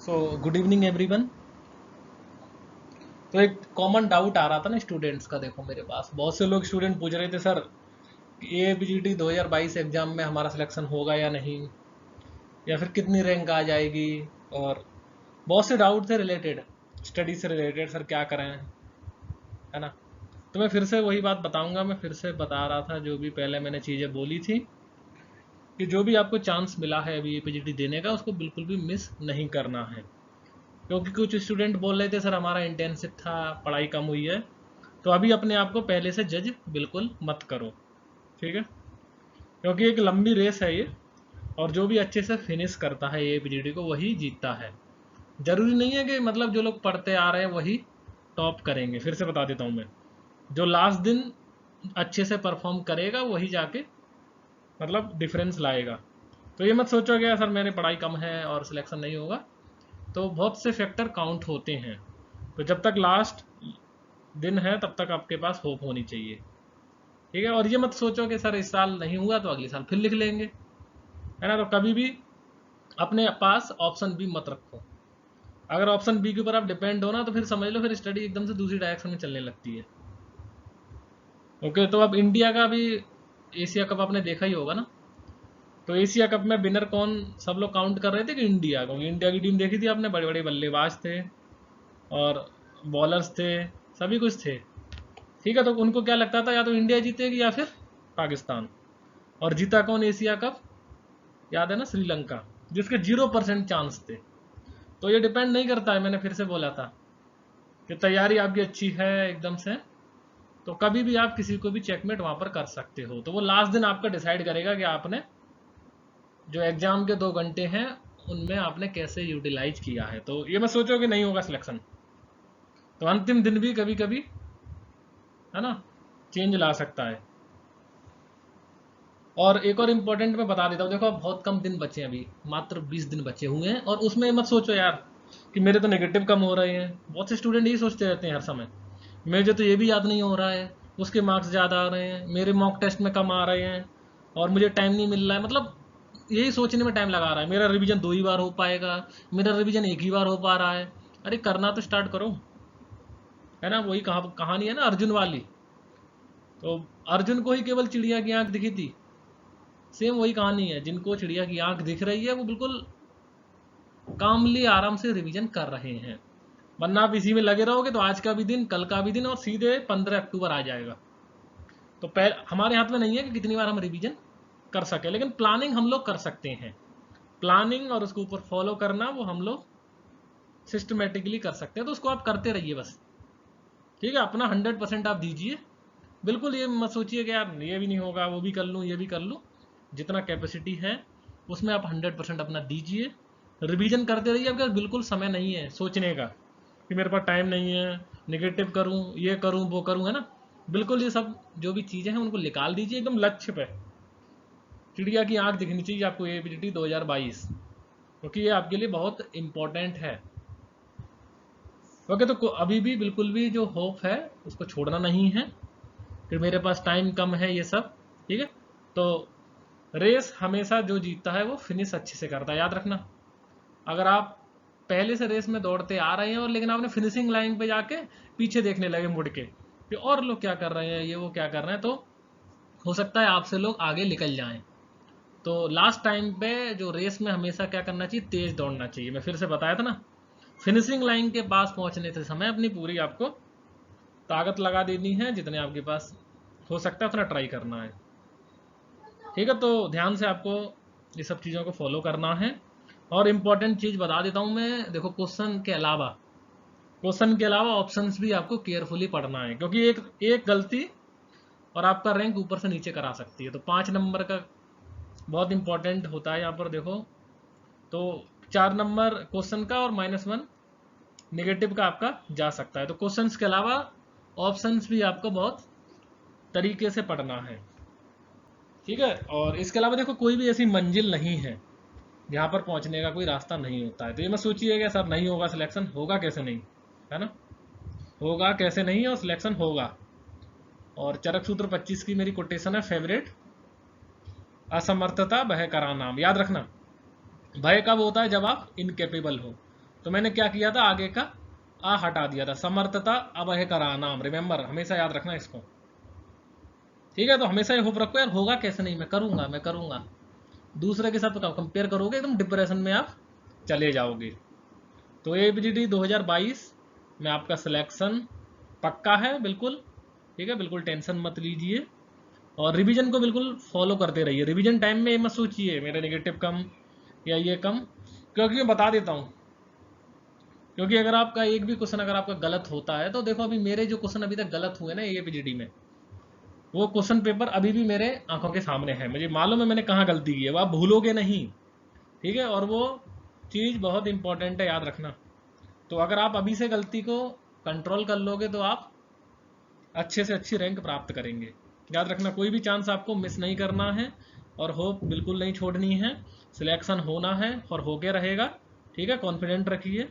So good evening everyone. तो एक common doubt आ रहा था ना स्टूडेंट्स का। देखो मेरे पास बहुत से लोग स्टूडेंट पूछ रहे थे, सर एपीजीटी 2022 एग्जाम में हमारा सिलेक्शन होगा या नहीं, या फिर कितनी रैंक आ जाएगी। और बहुत से डाउट थे रिलेटेड, स्टडी से रिलेटेड, सर क्या करें, है ना। तो मैं फिर से वही बात बताऊंगा। मैं फिर से बता रहा था जो भी पहले मैंने चीज़ें बोली थी, कि जो भी आपको चांस मिला है अभी एपीजीटी देने का, उसको बिल्कुल भी मिस नहीं करना है। क्योंकि कुछ स्टूडेंट बोल रहे थे, सर हमारा इंटेंसिव था, पढ़ाई कम हुई है। तो अभी अपने आप को पहले से जज बिल्कुल मत करो, ठीक है। क्योंकि एक लंबी रेस है ये, और जो भी अच्छे से फिनिश करता है ये पीजीडी को वही जीतता है। जरूरी नहीं है कि मतलब जो लोग पढ़ते आ रहे हैं वही टॉप करेंगे। फिर से बता देता हूँ मैं, जो लास्ट दिन अच्छे से परफॉर्म करेगा वही जाके मतलब डिफरेंस लाएगा। तो ये मत सोचो कि सर मेरी पढ़ाई कम है और सिलेक्शन नहीं होगा। तो बहुत से फैक्टर काउंट होते हैं। तो जब तक लास्ट दिन है तब तक आपके पास होप होनी चाहिए, ठीक है। और ये मत सोचो कि सर इस साल नहीं हुआ तो अगले साल फिर लिख लेंगे, है ना। तो कभी भी अपने पास ऑप्शन बी मत रखो। अगर ऑप्शन बी के ऊपर आप डिपेंड हो ना, तो फिर समझ लो फिर स्टडी एकदम से दूसरी डायरेक्शन में चलने लगती है। ओके, तो अब इंडिया का भी एशिया कप आपने देखा ही होगा ना। तो एशिया कप में विनर कौन सब लोग काउंट कर रहे थे कि इंडिया, क्योंकि इंडिया की टीम देखी थी आपने, बड़े बड़े बल्लेबाज थे और बॉलर्स थे, सभी कुछ थे, ठीक है। तो उनको क्या लगता था, या तो इंडिया जीतेगी या फिर पाकिस्तान। और जीता कौन एशिया कप, याद है ना, श्रीलंका, जिसके 0% चांस थे। तो ये डिपेंड नहीं करता है, मैंने फिर से बोला था कि तैयारी आपकी अच्छी है एकदम से, तो कभी भी आप किसी को भी चेकमेट वहां पर कर सकते हो। तो वो लास्ट दिन आपका डिसाइड करेगा कि आपने जो एग्जाम के 2 घंटे हैं उनमें आपने कैसे यूटिलाइज किया है। तो ये मत सोचो कि नहीं होगा सिलेक्शन। तो अंतिम दिन भी कभी कभी, है ना, चेंज ला सकता है। और एक और इम्पोर्टेंट मैं बता देता हूँ, देखो अब बहुत कम दिन बचे हैं, अभी मात्र 20 दिन बचे हुए हैं। और उसमें मत सोचो यार कि मेरे तो नेगेटिव कम हो रहे हैं। बहुत से स्टूडेंट यही सोचते रहते हैं हर समय, मुझे तो ये भी याद नहीं हो रहा है, उसके मार्क्स ज़्यादा आ रहे हैं, मेरे मॉक टेस्ट में कम आ रहे हैं, और मुझे टाइम नहीं मिल रहा है। मतलब यही सोचने में टाइम लगा रहा है, मेरा रिवीजन 2 ही बार हो पाएगा, मेरा रिवीजन 1 ही बार हो पा रहा है। अरे करना तो स्टार्ट करो, है ना। वही कहानी है ना अर्जुन वाली। तो अर्जुन को ही केवल चिड़िया की आंख दिखी थी, सेम वही कहानी है। जिनको चिड़िया की आंख दिख रही है वो बिल्कुल कामली आराम से रिवीजन कर रहे हैं। वरना आप इसी में लगे रहोगे तो आज का भी दिन, कल का भी दिन, और सीधे 15 अक्टूबर आ जाएगा। तो हमारे हाथ में नहीं है कि कितनी बार हम रिवीजन कर सके, लेकिन प्लानिंग हम लोग कर सकते हैं। प्लानिंग और उसके ऊपर फॉलो करना वो हम लोग सिस्टमेटिकली कर सकते हैं। तो उसको आप करते रहिए बस, ठीक है। अपना 100% आप दीजिए। बिल्कुल ये मत सोचिए कि यार ये भी नहीं होगा, वो भी कर लूँ, ये भी कर लूँ। जितना कैपेसिटी है उसमें आप 100% अपना दीजिए। रिवीजन करते रहिए। आपके पास बिल्कुल समय नहीं है सोचने का कि मेरे पास टाइम नहीं है, निगेटिव करूँ, ये करूँ, वो करूँ, है ना। बिल्कुल ये सब जो भी चीज़ें हैं उनको निकाल दीजिए एकदम लक्ष्य पे। चिड़िया की आंख दिखनी चाहिए आपको एबीसीडी 2022, क्योंकि ये आपके लिए बहुत इंपॉर्टेंट है। ओके, तो अभी भी बिल्कुल भी जो होप है उसको छोड़ना नहीं है कि मेरे पास टाइम कम है, ये सब, ठीक है। तो रेस हमेशा जो जीतता है वो फिनिश अच्छे से करता है, याद रखना। अगर आप पहले से रेस में दौड़ते आ रहे हैं और लेकिन आपने फिनिशिंग लाइन पे जाके पीछे देखने लगे मुड़ के कि और लोग क्या कर रहे हैं, ये वो क्या कर रहे हैं, तो हो सकता है आपसे लोग आगे निकल जाएं। तो लास्ट टाइम पे जो रेस में हमेशा क्या करना चाहिए, तेज दौड़ना चाहिए। मैं फिर से बताया था ना, फिनिशिंग लाइन के पास पहुंचने से समय अपनी पूरी आपको ताकत लगा देनी है, जितने आपके पास हो सकता है उतना ट्राई करना है, ठीक है। तो ध्यान से आपको ये सब चीज़ों को फॉलो करना है। और इम्पॉर्टेंट चीज़ बता देता हूँ मैं, देखो क्वेश्चन के अलावा ऑप्शंस भी आपको केयरफुली पढ़ना है, क्योंकि एक एक गलती और आपका रैंक ऊपर से नीचे करा सकती है। तो 5 नंबर का बहुत इंपॉर्टेंट होता है यहाँ पर, देखो। तो 4 नंबर क्वेश्चन का और -1 नेगेटिव का आपका जा सकता है। तो क्वेश्चंस के अलावा ऑप्शंस भी आपको बहुत तरीके से पढ़ना है, ठीक है। और इसके अलावा देखो कोई भी ऐसी मंजिल नहीं है जहाँ पर पहुँचने का कोई रास्ता नहीं होता है। तो ये मत सोचिए कि सर नहीं होगा सिलेक्शन, होगा कैसे नहीं, है ना। होगा कैसे नहीं, और सिलेक्शन होगा। और चरक सूत्र 25 की मेरी कोटेशन है, फेवरेट असमर्थता भय करा नाम, याद रखना। भय कब होता है, जब आप इनकेपेबल हो। तो मैंने क्या किया था, आगे का आ हटा दिया था, समर्थता अब है करा नाम, रिमेंबर, हमेशा याद रखना इसको, ठीक है। तो हमेशा ये होप रखो यार, होगा कैसे नहीं, मैं करूंगा। दूसरे के साथ कंपेयर करोगे एकदम डिप्रेशन में आप चले जाओगे। तो एबीजीडी 2022 में आपका सिलेक्शन पक्का है बिल्कुल, ठीक है, बिल्कुल टेंशन मत लीजिए। और रिवीजन को बिल्कुल फॉलो करते रहिए, रिवीजन टाइम में ये मत सोचिए मेरे नेगेटिव कम या ये कम, क्योंकि मैं बता देता हूँ, क्योंकि अगर आपका एक भी क्वेश्चन अगर आपका गलत होता है, तो देखो अभी मेरे जो क्वेश्चन अभी तक गलत हुए ना एपीजीडी में, वो क्वेश्चन पेपर अभी भी मेरे आंखों के सामने है, मुझे मालूम है मैंने कहाँ गलती की है, वो आप भूलोगे नहीं, ठीक है। और वो चीज़ बहुत इंपॉर्टेंट है, याद रखना। तो अगर आप अभी से गलती को कंट्रोल कर लोगे तो आप अच्छे से अच्छी रैंक प्राप्त करेंगे। याद रखना, कोई भी चांस आपको मिस नहीं करना है, और होप बिल्कुल नहीं छोड़नी है, सिलेक्शन होना है और होके रहेगा, ठीक है, कॉन्फिडेंट रखिए।